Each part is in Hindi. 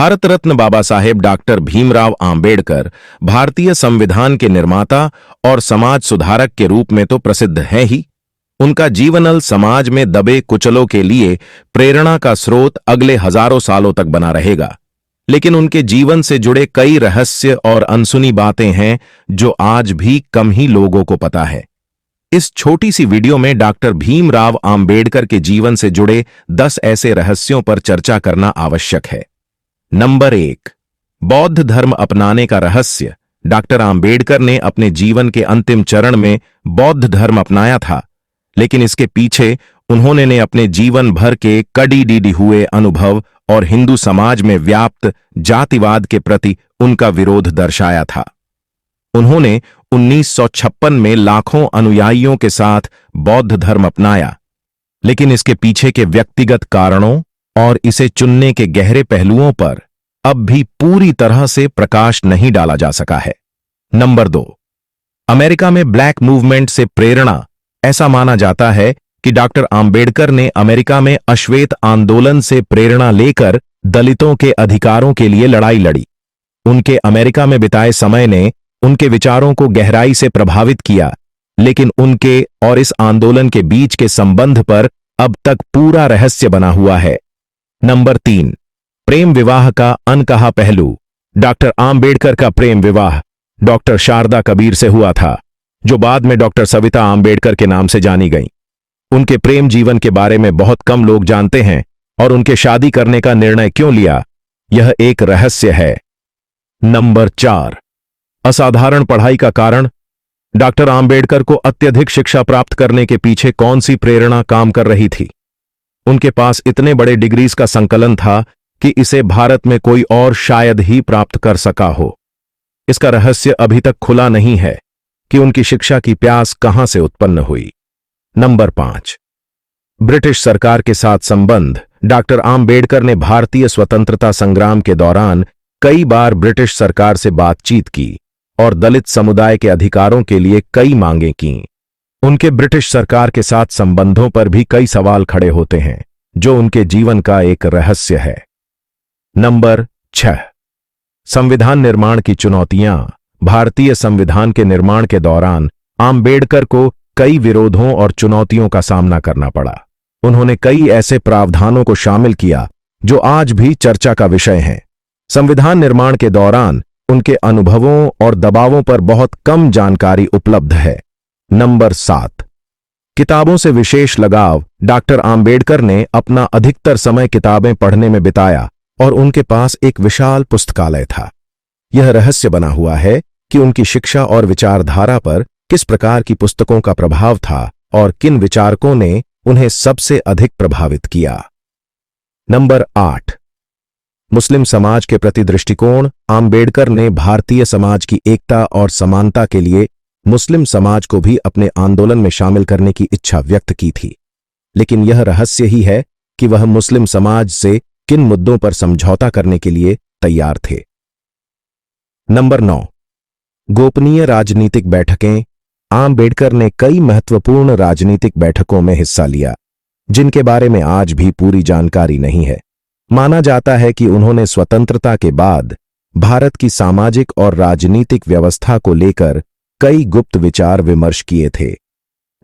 भारत रत्न बाबा साहेब डॉक्टर भीमराव आंबेडकर भारतीय संविधान के निर्माता और समाज सुधारक के रूप में तो प्रसिद्ध हैं ही। उनका जीवनल समाज में दबे कुचलों के लिए प्रेरणा का स्रोत अगले हजारों सालों तक बना रहेगा। लेकिन उनके जीवन से जुड़े कई रहस्य और अनसुनी बातें हैं जो आज भी कम ही लोगों को पता है। इस छोटी सी वीडियो में डॉक्टर भीमराव आंबेडकर के जीवन से जुड़े 10 ऐसे रहस्यों पर चर्चा करना आवश्यक है। नंबर 1, बौद्ध धर्म अपनाने का रहस्य। डॉक्टर आंबेडकर ने अपने जीवन के अंतिम चरण में बौद्ध धर्म अपनाया था, लेकिन इसके पीछे उन्होंने अपने जीवन भर के कड़ी हुए अनुभव और हिंदू समाज में व्याप्त जातिवाद के प्रति उनका विरोध दर्शाया था। उन्होंने 1956 में लाखों अनुयायियों के साथ बौद्ध धर्म अपनाया, लेकिन इसके पीछे के व्यक्तिगत कारणों और इसे चुनने के गहरे पहलुओं पर अब भी पूरी तरह से प्रकाश नहीं डाला जा सका है। नंबर 2, अमेरिका में ब्लैक मूवमेंट से प्रेरणा। ऐसा माना जाता है कि डॉक्टर आंबेडकर ने अमेरिका में अश्वेत आंदोलन से प्रेरणा लेकर दलितों के अधिकारों के लिए लड़ाई लड़ी। उनके अमेरिका में बिताए समय ने उनके विचारों को गहराई से प्रभावित किया, लेकिन उनके और इस आंदोलन के बीच के संबंध पर अब तक पूरा रहस्य बना हुआ है। नंबर 3, प्रेम विवाह का अनकहा पहलू। डॉक्टर आंबेडकर का प्रेम विवाह डॉक्टर शारदा कबीर से हुआ था, जो बाद में डॉक्टर सविता आंबेडकर के नाम से जानी गईं। उनके प्रेम जीवन के बारे में बहुत कम लोग जानते हैं और उनके शादी करने का निर्णय क्यों लिया, यह एक रहस्य है। नंबर 4, असाधारण पढ़ाई का कारण। डॉक्टर आंबेडकर को अत्यधिक शिक्षा प्राप्त करने के पीछे कौन सी प्रेरणा काम कर रही थी? उनके पास इतने बड़े डिग्रीज का संकलन था कि इसे भारत में कोई और शायद ही प्राप्त कर सका हो। इसका रहस्य अभी तक खुला नहीं है कि उनकी शिक्षा की प्यास कहां से उत्पन्न हुई। नंबर 5, ब्रिटिश सरकार के साथ संबंध। डॉक्टर आंबेडकर ने भारतीय स्वतंत्रता संग्राम के दौरान कई बार ब्रिटिश सरकार से बातचीत की और दलित समुदाय के अधिकारों के लिए कई मांगें की। उनके ब्रिटिश सरकार के साथ संबंधों पर भी कई सवाल खड़े होते हैं, जो उनके जीवन का एक रहस्य है। नंबर 6, संविधान निर्माण की चुनौतियां। भारतीय संविधान के निर्माण के दौरान आंबेडकर को कई विरोधों और चुनौतियों का सामना करना पड़ा। उन्होंने कई ऐसे प्रावधानों को शामिल किया जो आज भी चर्चा का विषय हैं। संविधान निर्माण के दौरान उनके अनुभवों और दबावों पर बहुत कम जानकारी उपलब्ध है। नंबर 7, किताबों से विशेष लगाव। डॉक्टर आंबेडकर ने अपना अधिकतर समय किताबें पढ़ने में बिताया और उनके पास एक विशाल पुस्तकालय था। यह रहस्य बना हुआ है कि उनकी शिक्षा और विचारधारा पर किस प्रकार की पुस्तकों का प्रभाव था और किन विचारकों ने उन्हें सबसे अधिक प्रभावित किया। नंबर 8, मुस्लिम समाज के प्रति दृष्टिकोण। आंबेडकर ने भारतीय समाज की एकता और समानता के लिए मुस्लिम समाज को भी अपने आंदोलन में शामिल करने की इच्छा व्यक्त की थी, लेकिन यह रहस्य ही है कि वह मुस्लिम समाज से किन मुद्दों पर समझौता करने के लिए तैयार थे। नंबर 9, गोपनीय राजनीतिक बैठकें। आंबेडकर ने कई महत्वपूर्ण राजनीतिक बैठकों में हिस्सा लिया, जिनके बारे में आज भी पूरी जानकारी नहीं है। माना जाता है कि उन्होंने स्वतंत्रता के बाद भारत की सामाजिक और राजनीतिक व्यवस्था को लेकर कई गुप्त विचार विमर्श किए थे।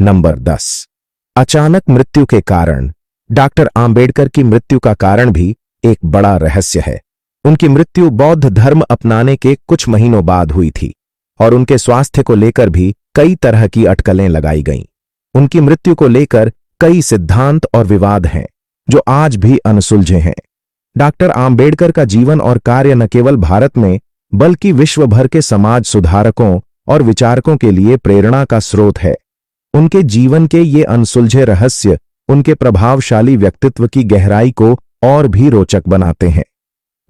नंबर 10, अचानक मृत्यु के कारण। डॉक्टर आंबेडकर की मृत्यु का कारण भी एक बड़ा रहस्य है। उनकी मृत्यु बौद्ध धर्म अपनाने के कुछ महीनों बाद हुई थी और उनके स्वास्थ्य को लेकर भी कई तरह की अटकलें लगाई गईं। उनकी मृत्यु को लेकर कई सिद्धांत और विवाद हैं जो आज भी अनसुलझे हैं। डॉक्टर आंबेडकर का जीवन और कार्य न केवल भारत में बल्कि विश्व भर के समाज सुधारकों और विचारकों के लिए प्रेरणा का स्रोत है। उनके जीवन के ये अनसुलझे रहस्य उनके प्रभावशाली व्यक्तित्व की गहराई को और भी रोचक बनाते हैं।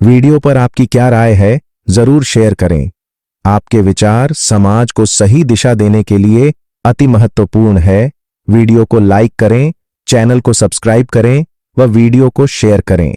वीडियो पर आपकी क्या राय है, जरूर शेयर करें। आपके विचार समाज को सही दिशा देने के लिए अति महत्वपूर्ण है। वीडियो को लाइक करें, चैनल को सब्सक्राइब करें व वीडियो को शेयर करें।